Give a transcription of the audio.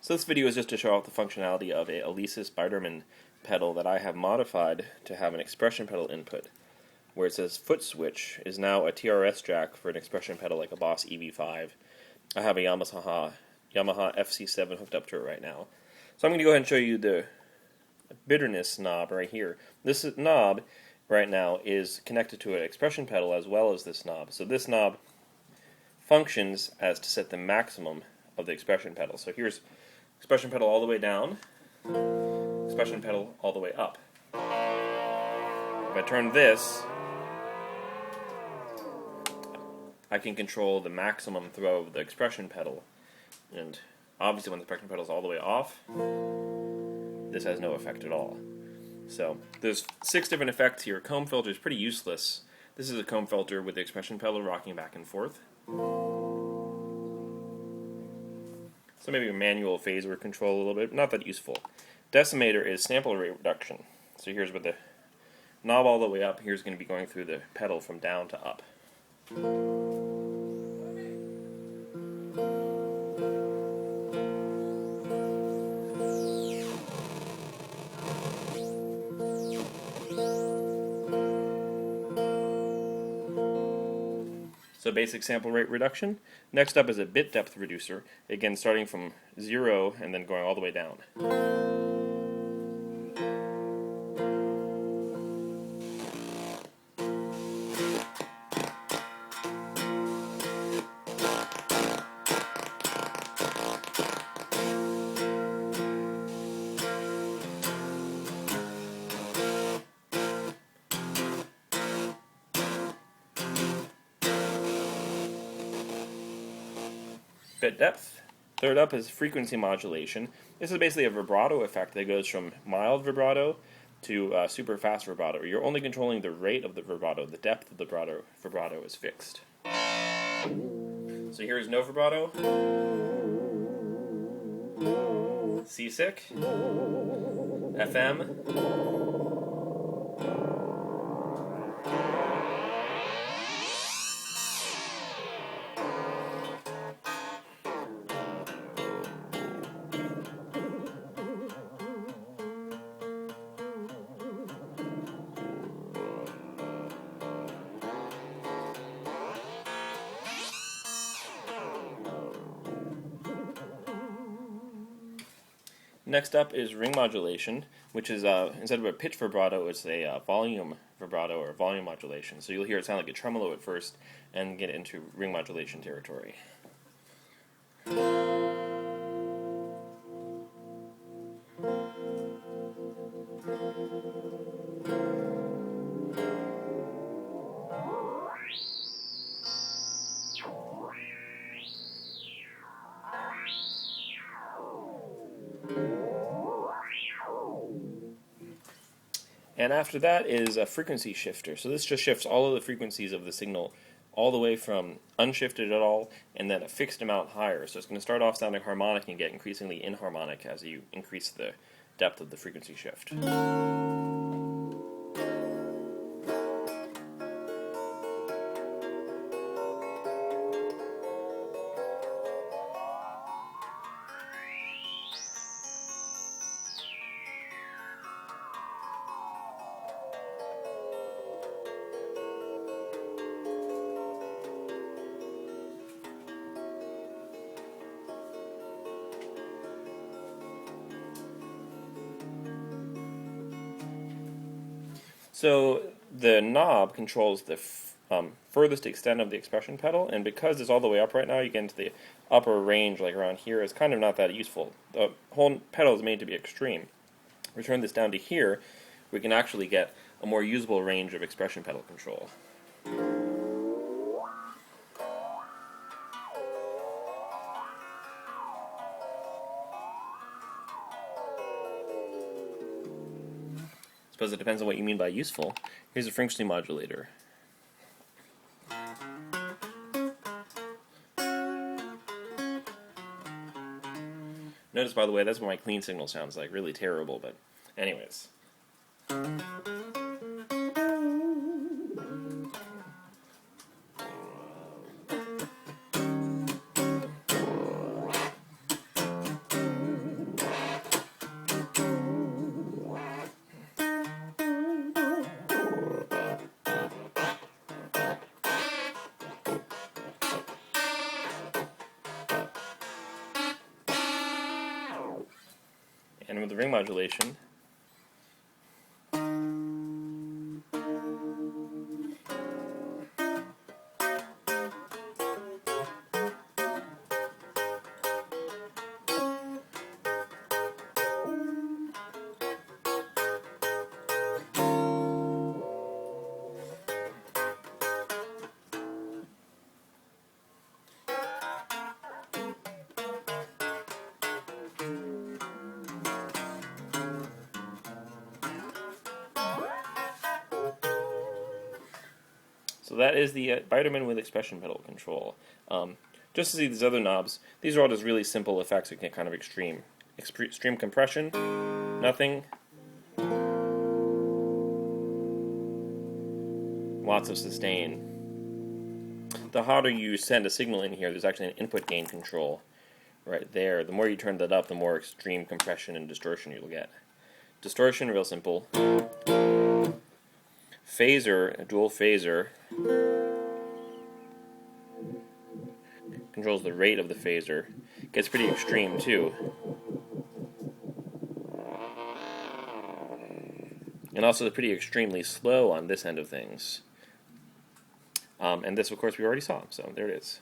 So this video is just to show off the functionality of a Alesis Bitrman pedal that I have modified to have an expression pedal input, where it says foot switch is now a TRS jack for an expression pedal like a Boss EV5. I have a Yamaha FC7 hooked up to it right now. So I'm going to go ahead and show you the bitterness knob right here. This knob right now is connected to an expression pedal as well as this knob. So this knob functions as to set the maximum of the expression pedal. So here's expression pedal all the way down, expression pedal all the way up. If I turn this, I can control the maximum throw of the expression pedal. And obviously when the expression pedal is all the way off, this has no effect at all. So there's 6 different effects here. Comb filter is pretty useless. This is a comb filter with the expression pedal rocking back and forth. So maybe a manual phaser control a little bit, not that useful. Decimator is sample rate reduction. So here's with the knob all the way up, here's going to be going through the pedal from down to up. So basic sample rate reduction. Next up is a bit depth reducer, again starting from 0 and then going all the way down. Bit depth. Third up is frequency modulation. This is basically a vibrato effect that goes from mild vibrato to super fast vibrato. You're only controlling the rate of the vibrato. The depth of the vibrato is fixed. So here's no vibrato, seasick, FM, Next up is ring modulation, which is, instead of a pitch vibrato, it's a volume vibrato or volume modulation. So you'll hear it sound like a tremolo at first and get into ring modulation territory. And after that is a frequency shifter. So this just shifts all of the frequencies of the signal all the way from unshifted at all and then a fixed amount higher. So it's going to start off sounding harmonic and get increasingly inharmonic as you increase the depth of the frequency shift. So the knob controls the furthest extent of the expression pedal, and because it's all the way up right now, you get into the upper range, like around here. It's kind of not that useful. The whole pedal is made to be extreme. We turn this down to here, we can actually get a more usable range of expression pedal control. I suppose it depends on what you mean by useful. Here's a frequency modulator. Notice, by the way, that's what my clean signal sounds like. Really terrible, but anyways. And with the ring modulation, so that is the Bitrman with expression pedal control. Just to see these other knobs, these are all just really simple effects that get kind of extreme. Extreme compression, nothing. Lots of sustain. The hotter you send a signal in here, there's actually an input gain control right there. The more you turn that up, the more extreme compression and distortion you'll get. Distortion, real simple. Phaser, a dual phaser, controls the rate of the phaser. Gets pretty extreme too. And also pretty extremely slow on this end of things. And this, of course, we already saw, so there it is.